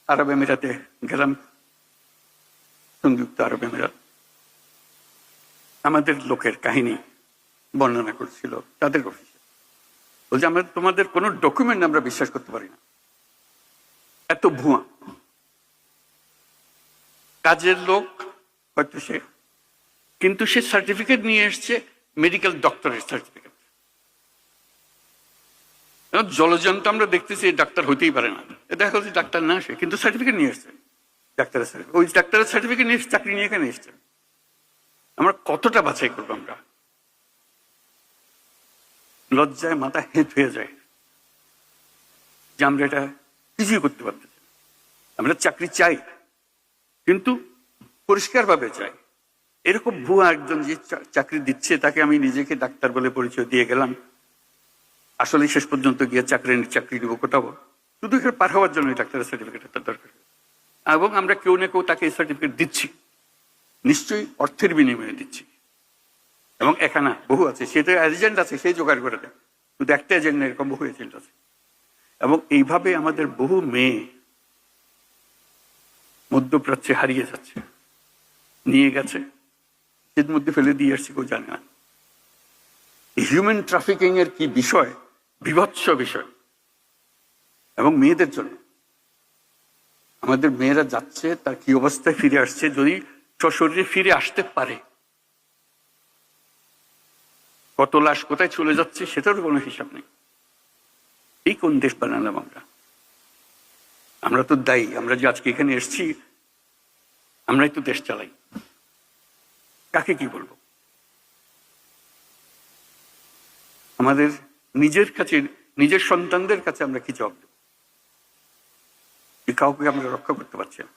আরব আমিরাতে গেলাম, সংযুক্ত আরব আমিরাত। আমাদের লোকের কাহিনী বর্ণনা করছিল তাদের অফিসে, বলছে আমরা তোমাদের কোনো ডকুমেন্ট আমরা বিশ্বাস করতে পারি না, এত ভুয়া। কাজের লোক হয়তো সে, কিন্তু সে সার্টিফিকেট নিয়ে এসছে মেডিকেল ডক্টরের সার্টিফিকেট। জলজন্ত আমরা দেখতেছি ডাক্তার হইতেই পারে না, দেখা হচ্ছে ডাক্তার না সে, কিন্তু সার্টিফিকেট নিয়ে এসছে ডাক্তারের সার্টিফিকেট। ওই ডাক্তারের সার্টিফিকেট নিয়ে চাকরি নিয়ে এখানে এসছে। আমরা কতটা বাছাই করবো? আমরা লজ্জায় মাথা হেঁট হয়ে যায় যে আমরা এটা কিছুই করতে পারতেছি। আমরা চাকরি চাই, কিন্তু পরিষ্কারভাবে চাই। এরকম ভুয়া একজন যে চাকরি দিচ্ছে তাকে আমি নিজেকে ডাক্তার বলে পরিচয় দিয়ে গেলাম, আসলে শেষ পর্যন্ত গিয়ে চাকরি নিব কোথাও, শুধু এখানে পার হওয়ার জন্য ডাক্তারের সার্টিফিকেট একটা দরকার। এবং আমরা কেউ না কেউ তাকে এই সার্টিফিকেট দিচ্ছি, নিশ্চয়ই অর্থের বিনিময়ে দিচ্ছি। এবং এখানে বহু আছে, সেটা এজেন্ট আছে, সেই জোগাড় করে দেয়। শুধু একটা এজেন্ট না, এরকম বহু এজেন্ট আছে। এবং এইভাবে আমাদের বহু মেয়ে মধ্যপ্রাচ্যে হারিয়ে যাচ্ছে, নিয়ে গেছে, এর মধ্যে ফেলে দিয়ে আসছি, কেউ জানে না। হিউম্যান ট্রাফিকিং এর কি বিষয়, বিভৎস বিষয়। এবং মেয়েদের জন্য আমাদের মেয়েরা যাচ্ছে, তার কি অবস্থায় ফিরে আসছে, যদি সশরীরে ফিরে আসতে পারে, কত লাশ কোথায় চলে যাচ্ছে সেটারও কোনো হিসাব নেই। এই কোন দেশ বানালাম আমরা? আমরা তো দায়ী। আমরা যে আজকে এখানে এসছি, আমরাই তো দেশ চালাই। কাকে কি বলবো? আমাদের নিজের কাছে, নিজের সন্তানদের কাছে আমরা কি জবাব দেব? কাউকে আমরা রক্ষা করতে পারছি না।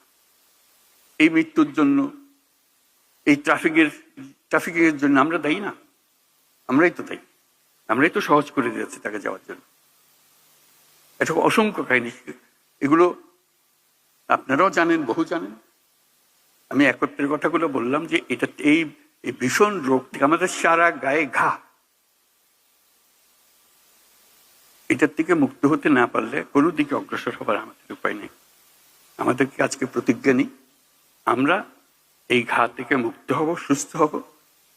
এই মৃত্যুর জন্য, এই ট্রাফিকিং এর জন্য আমরা দায়ী না? আমরাই তো দায়ী। আমরাই তো সহজ করে দিয়েছি তাকে যাওয়ার জন্য। এটা অসংখ্য কাহিনী, এগুলো আপনারাও জানেন, বহু জানেন। আমি একত্রের কথাগুলো বললাম যে এটা, এই ভীষণ রোগ থেকে আমাদের সারা গায়ে ঘা, এটার থেকে মুক্ত হতে না পারলে কোনো দিকে অগ্রসর হবার আমাদের উপায় নেই। আমাদেরকে আজকে প্রতিজ্ঞা নিই, আমরা এই ঘা থেকে মুক্ত হব, সুস্থ হব।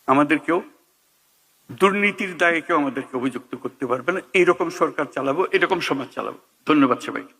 আমাদেরকেও দুর্নীতির দায়ে কেউ আমাদেরকে অভিযুক্ত করতে পারবে না। এইরকম সরকার চালাবো, এরকম সমাজ চালাবো। ধন্যবাদ সবাইকে।